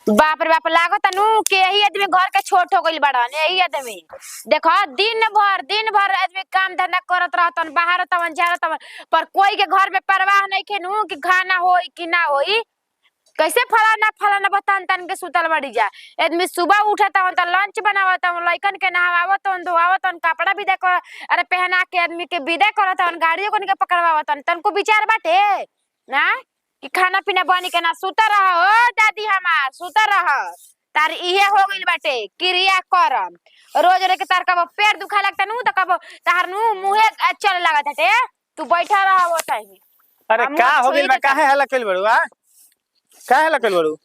बाप रे बाप लागत नु के यही आदमी घर के छोट हो गइल बड़न यही आदमी। देखो दिन भर आदमी काम धंधा करत रहतन बाहर तवन जारतन पर कोई के घर में परवाह नहीं के नु कि खाना होई कि ना होई। कैसे फलाना बतान तन के सुतल बड़ी जा। आदमी सुबह उठता हन त लंच बनावत हन लइकन के नहवावत हन धोवावत हन कपड़ा विदा कर अरे पहना के आदमी के विदा करत हन गाड़ियों कोन के पकड़वावत हन तनको विचार बाटे ना कि खाना पीना बनी के ना सुता रह ओ दादी हमार सुता रह तार इहे हो गइल बाटे क्रिया करम रोज रे के तार कब पेट दुखा लगता नु त कब तार नु मुंहे चल लागत हटे तू बैठा रह वो टाइम। अरे का हो गइल बा काहे हल्ला कइल बड़ू आ काहे हल्ला कइल बड़ू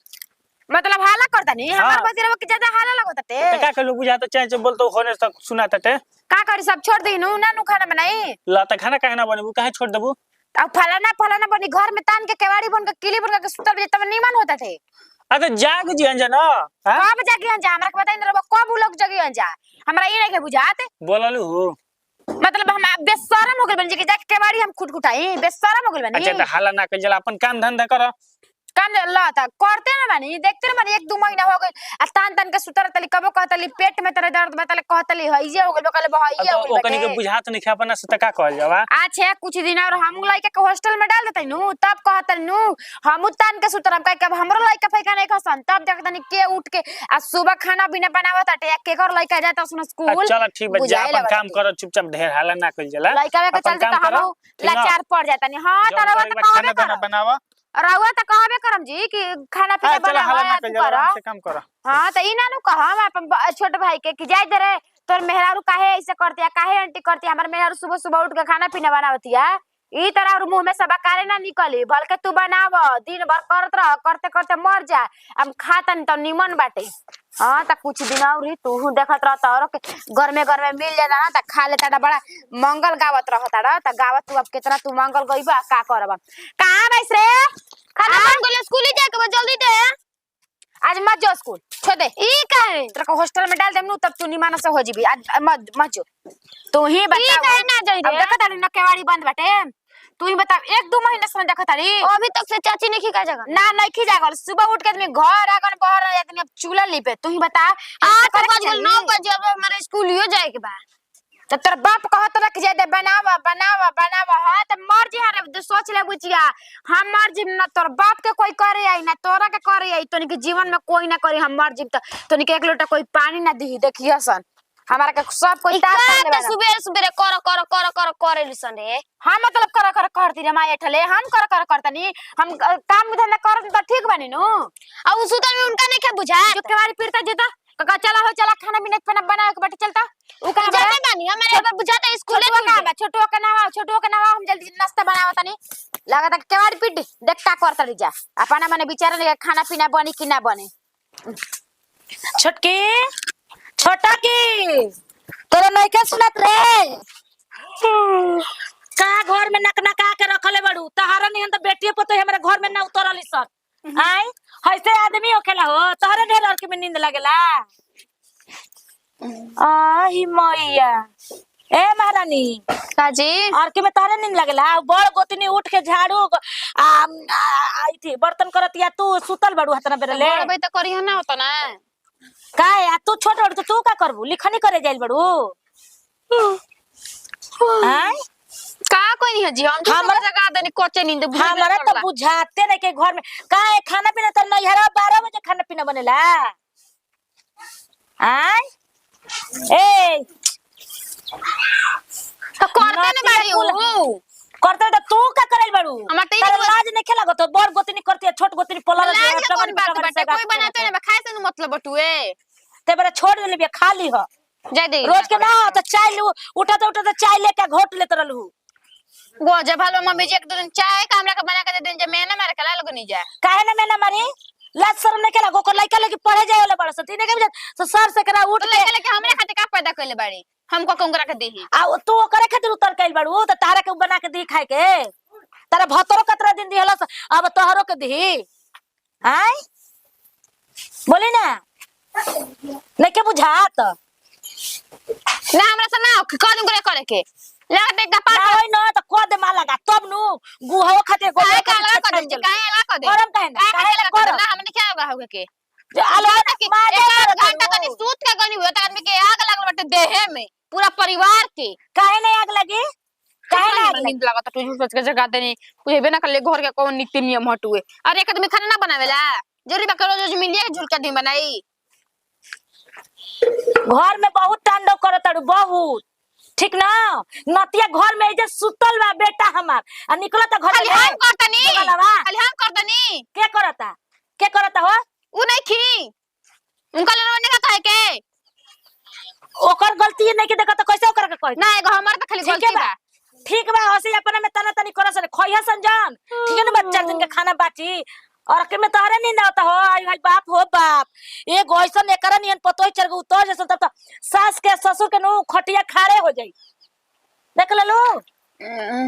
मतलब हाला करता नहीं हमार बतिरवा के ज्यादा हाला लगत हटे त का कइलू बुझा त चाहे बोल तो होने तक सुनात हटे का करी सब छोड़ दी नु ना नु खाना बनाई ला त खाना काहे ना बनबू काहे छोड़ देबू अब फलाना बनी घर में तान के केवाड़ी बन के किली बन के सुतल बजे तब नीमन होता थे। अरे जाग जी अंजन हां कब जागी अंजा हमरा के बताई न रबा कब लोग जगी अंजा हमरा ई नहीं के बुझात बोललू हो मतलब हम बेशरम हो गइल बन जे के जाके केवाड़ी हम खुटखुटाई बेशरम हो गइल बनी। अच्छा त हल्ला ना कइल जला अपन काम धंधा कर काम ल त करते न बानी देखते न बानी 1-2 महीना हो गइल आ तान के सुतर तली कबो कहतली पेट में तेरे दर्द बताले कहतली हइजे हो गइल कहले बहइये हो गइल ओकनी के बुझात नहीं खापना से त का कहल जावा अच्छा कुछ दिन और हम लइका के हॉस्टल में डाल देतै नु तब कहतल नु हम तान के सुतरम काहे के हमरो लइका फैका नहीं खसन तब जाके तनी के उठ के आ सुबह खाना बिना बनावत हटे के कर लइका जाता सुन स्कूल चल ठीक बा जा अपन काम कर चुपचाप ढेर हल्ला ना कइल जला लइका के चलते त हम लाचार पड़ जाता नहीं हां तरवा त खाना दाना बनावा रउआ त कहबे करम जी कि खाना पीना बनावा से काम कर हां त ई ना नु कहम अपन छोट भाई के कि जाय दे रे तोर मेहरारू काहे ऐसे करतिया काहे आंटी करतिया हमर मेहरारू सुबह सुबह उठ के खाना पीना बनावतिया ई तरह और मुंह में सब कारे ना निकली बल्कि तू बनाव दिन भर करत रह करते करते मर जा हम खातन त निमन बाटे। हां त कुछ दिन और ही तू देखत रह और घर में मिल जाता ना त खा लेता बड़ा मंगल गावत रहता त गावत तू अब कितना तू मंगल गइबा का करबा कहां बैस रे खाना बन गेल स्कूल ही जाके जल्दी दे आज मत जो स्कूल छोड़ दे ई काहे तेरे को हॉस्टल में डाल देम नु तब तू निमाना से हो जीबी आज मत जो तू ही बता ई काहे ना जई रे अब देखत न केवाड़ी बंद बाटे तू ही बता 1-2 महीना से देखत हरी अभी तक से चाची नहीं खी का जगह ना नहीं खी जागल सुबह उठ के आदमी घर आगन बाहर आदमी अब चूल्हा लिपे तू ही बता 8 बज गेल 9 बजे अब हमारे स्कूल ही जाए के बा त तेरा बाप कहत रख जे दे बनावा हां त मर जी हरे सोच ले बुचिया हम मर जी न तोर बाप के कोई करे आई ना तोरा के करे आई तोनी के जीवन में कोई ना करे हम मर जी त तोनी के एक लोटा कोई पानी ना दी देखिया सन हमारा के सब कोई तार सुबह करे लिसन रे हां मतलब कर करती रे माय ठले हम कर करतनी हम काम धंधा करत त ठीक बनी नु आ उ सुतल में उनका नहीं के बुझा जो केवाड़ी पीरता जेता का चला खाना पीना बना के बैठ चलता उ का जाते बानी हमारे अब बुझाता स्कूल का बा छोटो के नावा हम जल्दी नाश्ता बनावा तनी लागत के केवाड़ी पीट देखता करता री जा अपना माने विचार ले खाना पीना बनी कि ना बने छोटकी छोटा की तोरा नहीं के सुनत रे का घर में नकनका के रखले बड़ू तहारा नहीं त बेटिए पतो हमरा घर में ना उतरली सन आई हइसे आदमी होखेला हो तोहरे ढेर और के में नींद लागेला आही मैया ए महारानी काजी और के में तोहरे नींद लागेला बड़ गोतनी उठ के झाड़ू आई थी बर्तन करतिया तू सुतल बड़ू हतना बेरले बड़बे त करी ना होता ना काय आ तू छोट बड़ तू का करबू लिखनी करे जाइल बड़ू हां का कोई नहीं है जी हम हमरा जगह देनी कोचे नींद हमरा तो बुझाते नहीं के घर में काहे खाना पीना त नैहरा 12 बजे खाना पीना बनेला आय ए तो करते न बाड़ी उ करते त तू का करल बाड़ू हमरा त तार लाज नहीं खेला तो बड़ गोतनी करती है छोट गोतनी पोला लाज के कोन बात बाटे कोई बनाते न खाए से मतलब बटुए ते बरे छोड़ देले बे खाली ह जाय दे रोज के ना तो चाय उठा चाय लेके घोट लेत रहलू गो जब हलवा मम्मी जी एक दिन चाय का हमरा के बना के दे दिन जे मैंने मार के लाल गनी जा काहे ना मैंने मारी लाज शर्म नहीं केला गोकर लइका लगे पढ़े जाए वाला बड़ा सती ने के तो सर से करा उठ लइका लगे हमरे खातिर का पैदा कइले बाड़ी हमको कंगरा के देही आ तू करे खातिर उतर कइल बाड़ू त तारा के बना के दी खाए के तारा भतरो कतरा दिन दिहलस अब तोहरो के दी आय बोली ना नहीं के बुझात ना हमरा से ना कदम करे के लागत एक पार होय न त को दे मा लगा तब नु गुहो खातिर काहे लगा कर दे काहे लगा कर दे गरम काहे ना काहे लगा कर ना हमने क्या होगा होगे के आलो एक घंटा तनी सूत के गनी हुआ त आदमी के आग लागल बाटे देहे में पूरा परिवार के काहे नहीं आग लगी काहे नहीं आग लगी नींद लागत तू सोच के जगा देनी कुछ ना कर ले घर के कौन नीति नियम हटुए अरे एक आदमी खाना ना बनावेला जरूरी बा करो रोज मिलिए झुलका दिन बनाई घर में बहुत तांडव करत तारू बहुत ठीक ना नतिया घर में जे सुतल बा बेटा हमार आ निकलत घर खाली हम करतनी खाली हम करतनी के करता हो उ नहीं खी उनका ले रोने का काहे के ओकर गलती नहीं के देखा तो कैसे ओकर के कह ना एगो हमर त खाली गलती बा ठीक बा हसी अपना में तना तनी करस खइया संजान ठीक है ना बच्चा दिन के खाना बाची और के में तोहरे नींद आता हो आई भाई बाप हो बाप एक ऐसन एकरा नियन पतोई चढ़ उतर जैसे तब सास के ससुर के नु खटिया खाड़े हो जाई देख ले लो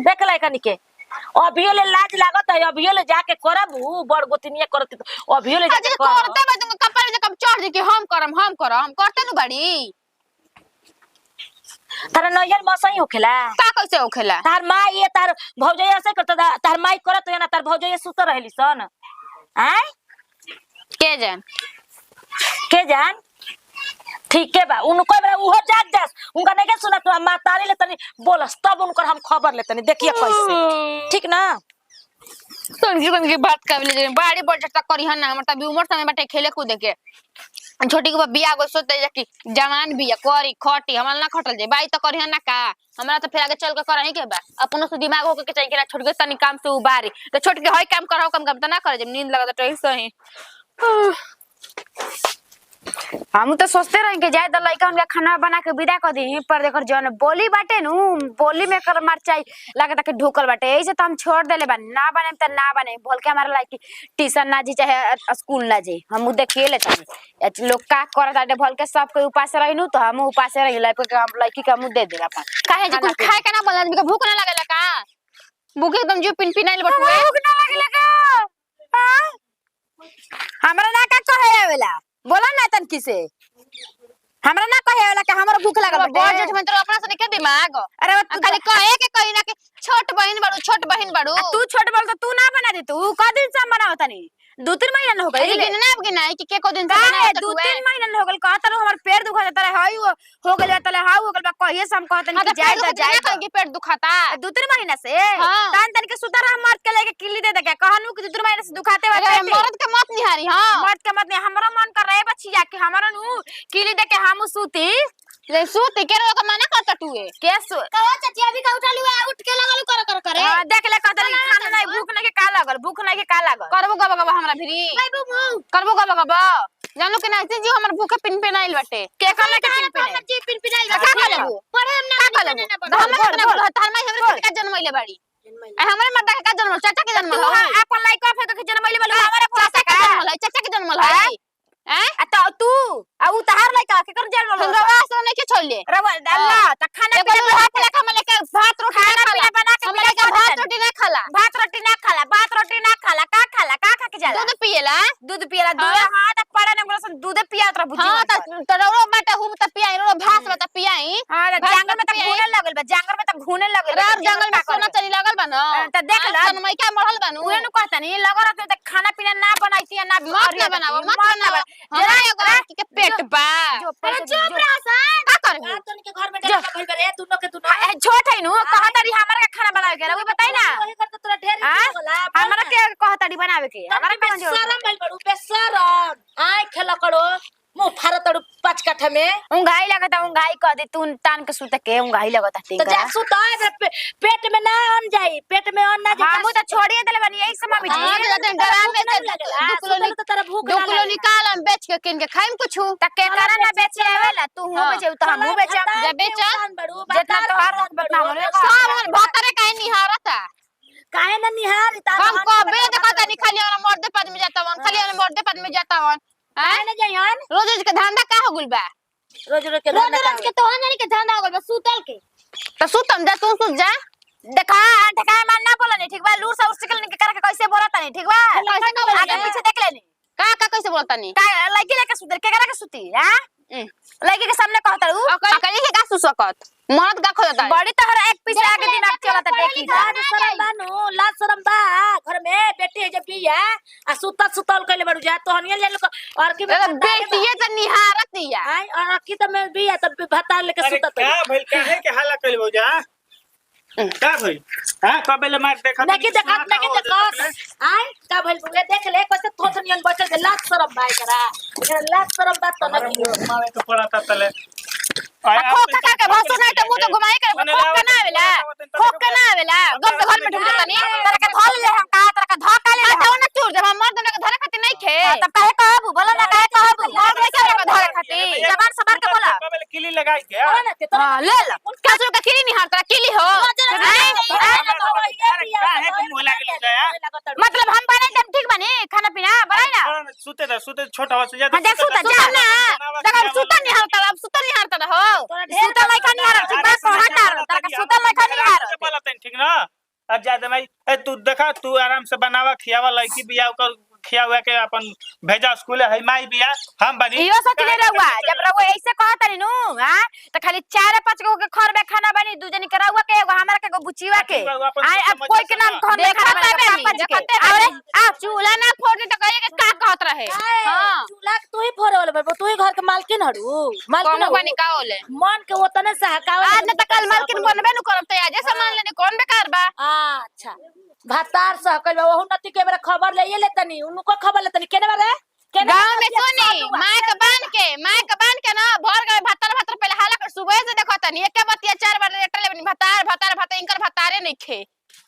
देख ले कनी के अभियो ले लाज लागत है अभियो ले जाके करब बड़ गोतनिया करत अभियो ले जाके करते बा तुम कपड़े में कब चढ़ दी कि हम करम करते नु बड़ी तारा नैयर मसई होखेला का कैसे होखेला तार माँ ये तार भौजैया से करता तार माई करत है ना तार भौजैया सुत रहली सन आय के जान ठीक है बा उनको बरा उहो जाग जास उनका नहीं के सुना तो मां तारी ले तनी बोलस तब उनकर हम खबर ले तनी देखिए कैसे ठीक ना तुम की बात कर ले बाड़ी बढ़ तक करी हन ना मतलब उम्र समय बाटे खेले कूदे के छोटी को बिया गो सोते जा कि जवान बिया करी खटी हमरा ना खटल जे बाई त करी हन ना का हमरा तो फिर आगे चल के करही के बा अपनो से दिमाग होके के चाहिए कि छोट के तनी काम से उबारी तो छोट के होय काम करहो काम त ना करे जब नींद लगत तो सही हम तो सोचते रहे कि जाए तो लड़का उनका खाना बना के विदा कर दी पर देखो जौन बोली बाटे नु बोली में कर मरचाई लगता कि ढुकल बाटे ऐसे तो हम छोड़ देले बा ना बने त ना बने बोल के हमारा लड़की ट्यूशन ना जी चाहे स्कूल ना जी हम देखे लेता लोग का करत आटे भल के सब कोई उपास रहिनु तो हम उपास रही लड़की का मुंह दे देला अपन काहे जे कुछ खाए के ना बोल आदमी के भूख ना लागेला का भूख एकदम जो पिनपिनाइल बटुए भूख ना लागेला का हमरा ना का कहे आवेला बोला ना तन किसे हमरा ना कहे वाला के हमरा भूख लागल बाटे बजट में तो अपना से के दिमाग अरे खाली कहे के कहीं ना कि छोट बहन बाड़ू तू छोट बोल तो तू ना बना दे तू का दिन से बनाओ तनी 2-3 महीना न हो गई लेकिन ना अब ना कि को दिन से का बनाओ है तो 2-3 महीना न हो गल कहत रहो हमर पेट दुखा जाता है हाई हो गल तले हाउ हो गल बा कहिए से हम कहत नहीं जाए तो जाए कि पेट दुखाता 2-3 महीना से तन तन के सुतर हम मर्द के लेके किल्ली दे दे के कहनु कि 2-3 महीना से दुखाते अरे मर्द के मत निहारी हां मर्द के मत नहीं हमरा मन कर रहे बच्चिया कि हमरा नु किल्ली दे के हम सूती ले सूती के रो का मना करत टुए के सु कहो चाची अभी का उठा लियो उठ के लगल कर करे हां देख ले कहत खाना नहीं भूख नहीं के का लागल भूख नहीं के का लागल करबो गबा गबा हमरा भिरी करबो गबा गबा जानलो के ना जी हमर भूखे पिनपिनाइल बाटे के कहले के पिनपिनाइल जी पिनपिनाइल का खलबो पढ़े हम ना हमरा तार माई हमरे का जन्मइले बाड़ी हमरे मर्दा का जन्म चाचा के जन्म तू अपन लइका फेक के जन्मइले बोल हमारे चाचा के जन्म है चाचा के जन्म है हैं तो तू आ उ तहार लइका के कर जन्म हमरा वास नहीं के छोड़ ले रवा अल्लाह त खाना पीना भात लेके हम लेके भात रोटी ना खाला बना के हम लेके भात रोटी ना खाला भात रोटी ना खाला का खा के जाला दूध पिएला दूध हां त पड़ा ने बोलसन दूध पियात रह बुझी हां त रो बाटा हूं त पियाई रो भात में त पियाई हां जंगल में त घूने लगल बा जंगल में त घूने लगल रात जंगल में सोना चली लगल बा न त देख ल तनमई का मरल बानू उहे न कहतनी लगल रहत त खाना पीना ना बनाईती ना मत बनाओ जरा एगो के पेट बा चुप रह सन का करबी तन के घर में डरा भइल करे दोनों के दोनों छोट है नु कहतरी हमरा के खाना बनावे के रउई बताई ना वही कर तोरा ढेर होला हमरा के कहतरी बनावे के हमरा के बेशरम भइल बड़ू बेशरम आय खेला करो मुंह फारतड़ू 5 काठा में उंगाई लगता उंगाई कह दे तू तान के सुते के उंगाई लगता तो टिंगा जा सुता पेट में ना अन जाई पेट में अन ना जाई हां तो छोड़िए देले बनी यही समय जी हां जाते डरा में से 2 किलो भूख 2 किलो निकाल हम बेच के किन के खाइम कुछु त के करा ना बेचे आवेला तू हूं बेचे तो हम बेचे जे बेचा जितना तोहार बता हमरे सब हम भतरे काहे निहारता काहे ना निहार हम कबे देखता नहीं खाली और मर्दे पद में जाता वन खाली और मर्दे पद में जाता वन काहे ना जाइहन रोज रोज के धंधा का हो गुल बा रोज रोज के तो नहीं के धंधा हो गल सुतल के तो सुतम जा तू सुत जा देखा मान ना बोला नहीं ठीक बा लूर सा उर्सिकल नहीं करके कैसे बोलता नहीं ठीक बा आगे पीछे देख लेनी का कैसे बोलता नहीं का लड़की लेके सुतल के करा के सुती हां लड़की के सामने कहता हूँ अकली के का सुसकत मर्द का खोजता है बड़ी तोहर एक पीछे आगे दिन आप चलता देखी लाज शरम बानू लाज शरम बा घर में बेटी है जब बिया आ सुतल कइले बड़ू जा तो हनिया ले लो और की बेटिए से निहारत दिया आई और की त मैं बिया तब भाता लेके अरे सुतत का भइल काहे के हल्ला कइल बड़ू जा का भइल हां कबेले मार देखत नहीं देखत आई का भइल बुले देख ले कैसे थोथनियन बचल के लाज शरम बाई करा एकरा लाज शरम बात तो नहीं मावे के पड़ाता तले खोख खा के भसु नहीं तो मुंह तो घुमाई के खोख के ना आवेला खोख के ना आवेला गम के घर में ढुक जाता नहीं तेरे के धोल ले हम का तेरे के धोका ले तो ना चूर जब हम मर्द के धरे खातिर नहीं खे तब काहे कहबू बोला ना काहे कहबू मर्द के के धरे खातिर जबान सबार के बोला कबेले किली लगाई के ना के तो हां ले ला काजू का किली निहार तेरा किली हो काहे के मुंह लागल जाया मतलब हम बने जब ठीक बने खाना पीना बनाई ना सुते छोटा हो से जा हां देख सुता जा ना देख हम सुता नहीं हारता अब सुता नहीं हारता हो सुता लइका नहीं हारत ठीक बा को हटा तेरे के सुता लइका नहीं हारत बोला तन ठीक ना अब ज्यादा भाई तू देखा तू आराम से बनावा खियावा लड़की बिया ओकर खिया हुआ के अपन भेजा स्कूल है माई बिया हम बनी इहो सोच ले रहुआ जब रहुआ ऐसे कहत रही नु हां तो खाली 4-5 गो के घर में खाना बनी दू जनी के रहुआ के एगो हमरा के एगो बुचिवा के आई अब कोई के नाम घर में खाना देखते अरे आ चूल्हा ना फोड़ तो कहिए के का कहत रहे हां चूल्हा के तू ही फोड़ल बे तू ही घर के मालकिन हड़ू मालकिन कौन बनी का होले मन के ओतने सहकावे आज न त कल मालकिन बनबे न करब त आज सामान लेने कौन बेकार बा अच्छा भातार सहकल बा ओहु नती के बेरा खबर ले लेतनी उनको खबर लेतनी केने बारे